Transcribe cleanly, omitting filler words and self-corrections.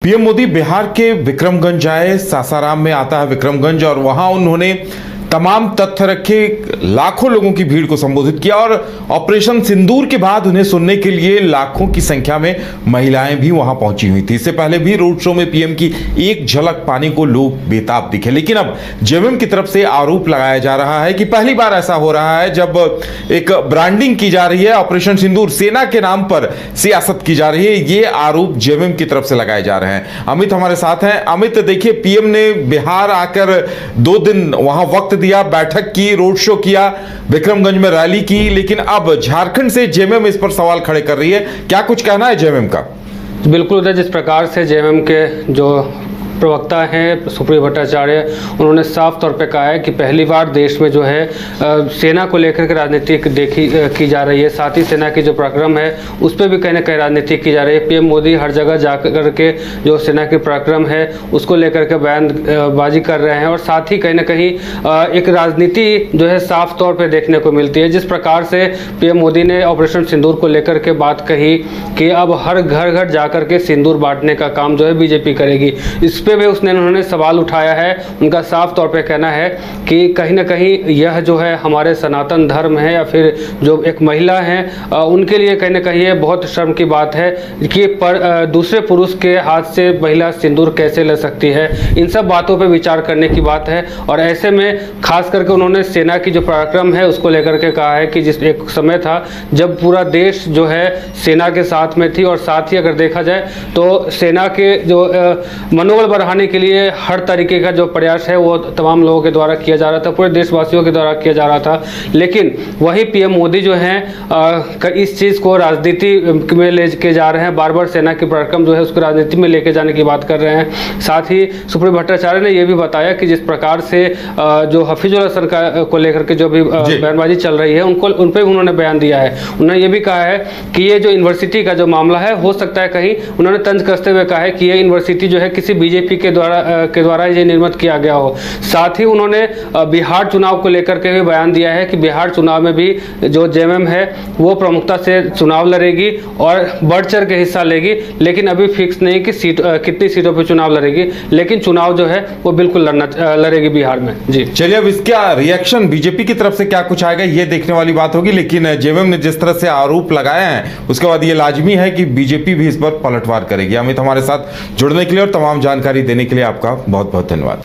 PM Modi Bihar के विक्रमगंज आए। सासाराम में आता है विक्रमगंज और वहां उन्होंने तमाम तथ्य रखे, लाखों लोगों की भीड़ को संबोधित किया और ऑपरेशन सिंदूर के बाद उन्हें सुनने के लिए लाखों की संख्या में महिलाएं भी वहां पहुंची हुई थी। इससे पहले भी रोड शो में पीएम की एक झलक पाने को लोग बेताब दिखे, लेकिन अब जेएमएम की तरफ से आरोप लगाया जा रहा है कि पहली बार ऐसा हो रहा है जब एक ब्रांडिंग की जा रही है, ऑपरेशन सिंदूर सेना के नाम पर सियासत की जा रही है। ये आरोप जेएमएम की तरफ से लगाए जा रहे हैं। अमित हमारे साथ हैं। अमित, देखिए, पीएम ने बिहार आकर 2 दिन वहां वक्त दिया, बैठक की, रोड शो किया, विक्रमगंज में रैली की, लेकिन अब झारखंड से जेएमएम इस पर सवाल खड़े कर रही है। क्या कुछ कहना है जेएमएम का? बिल्कुल उधर जिस प्रकार से जेएमएम के जो प्रवक्ता हैं सुप्रियो भट्टाचार्य, उन्होंने साफ तौर पे कहा है कि पहली बार देश में जो है सेना को लेकर के राजनीति की जा रही है। साथ ही सेना की जो पराक्रम है उस पर भी कहीं ना कहीं राजनीति की जा रही है। पीएम मोदी हर जगह जाकर के जो सेना के पराक्रम है उसको लेकर के बयानबाजी कर रहे हैं और साथ ही कहीं ना कहीं एक राजनीति जो है साफ तौर पर देखने को मिलती है। जिस प्रकार से पीएम मोदी ने ऑपरेशन सिंदूर को लेकर के बात कही कि अब हर घर घर जाकर के सिंदूर बांटने का काम जो है बीजेपी करेगी, इस पे भी उन्होंने सवाल उठाया है। उनका साफ तौर पे कहना है कि कहीं ना कहीं यह जो है हमारे सनातन धर्म है या फिर जो एक महिला हैं उनके लिए कहीं ना कहीं ये बहुत शर्म की बात है कि दूसरे पुरुष के हाथ से महिला सिंदूर कैसे ले सकती है। इन सब बातों पे विचार करने की बात है और ऐसे में खास करके उन्होंने सेना की जो पराक्रम है उसको लेकर के कहा है कि जिस एक समय था जब पूरा देश जो है सेना के साथ में थी और साथ ही अगर देखा जाए तो सेना के जो मनोबल बढ़ाने के लिए हर तरीके का जो प्रयास है वो तमाम लोगों के द्वारा किया जा रहा था, पूरे देशवासियों के द्वारा किया जा रहा था। लेकिन वही पीएम मोदी जो हैं इस चीज़ को राजनीति में ले के जा रहे हैं, बार बार सेना की पराक्रम जो है उसको राजनीति में लेके जाने की बात कर रहे हैं। साथ ही सुप्रियो भट्टाचार्य ने यह भी बताया कि जिस प्रकार से जो हफीजुल हसन को लेकर के जो भी बयानबाजी चल रही है उन पर भी उन्होंने बयान दिया है। उन्होंने ये भी कहा है कि ये जो यूनिवर्सिटी का जो मामला है हो सकता है कहीं उन्होंने तंज कसते हुए कहा है कि ये यूनिवर्सिटी जो है किसी बीजेपी के द्वारा ये निर्मित किया गया हो। साथ ही उन्होंने बिहार चुनाव को लेकर के भी बयान दिया है कि बिहार चुनाव में भी जो जेएमएम है वो प्रमुखता से चुनाव लड़ेगी और बढ़ चढ़ के हिस्सा लेगी, लेकिन अभी फिक्स नहीं कि कितनी सीटों पर चुनाव लड़ेगी, लेकिन चुनाव जो है वो बिल्कुल लड़ेगी बिहार में। जी चलिए, अब इसका रिएक्शन बीजेपी की तरफ से क्या कुछ आएगा ये देखने वाली बात होगी, लेकिन जेएमएम ने जिस तरह से आरोप लगाए हैं उसके बाद ये लाजमी है कि बीजेपी भी इस पर पलटवार करेगी। अमित, हमारे साथ जुड़ने के लिए और तमाम जानकारी देने के लिए आपका बहुत बहुत धन्यवाद।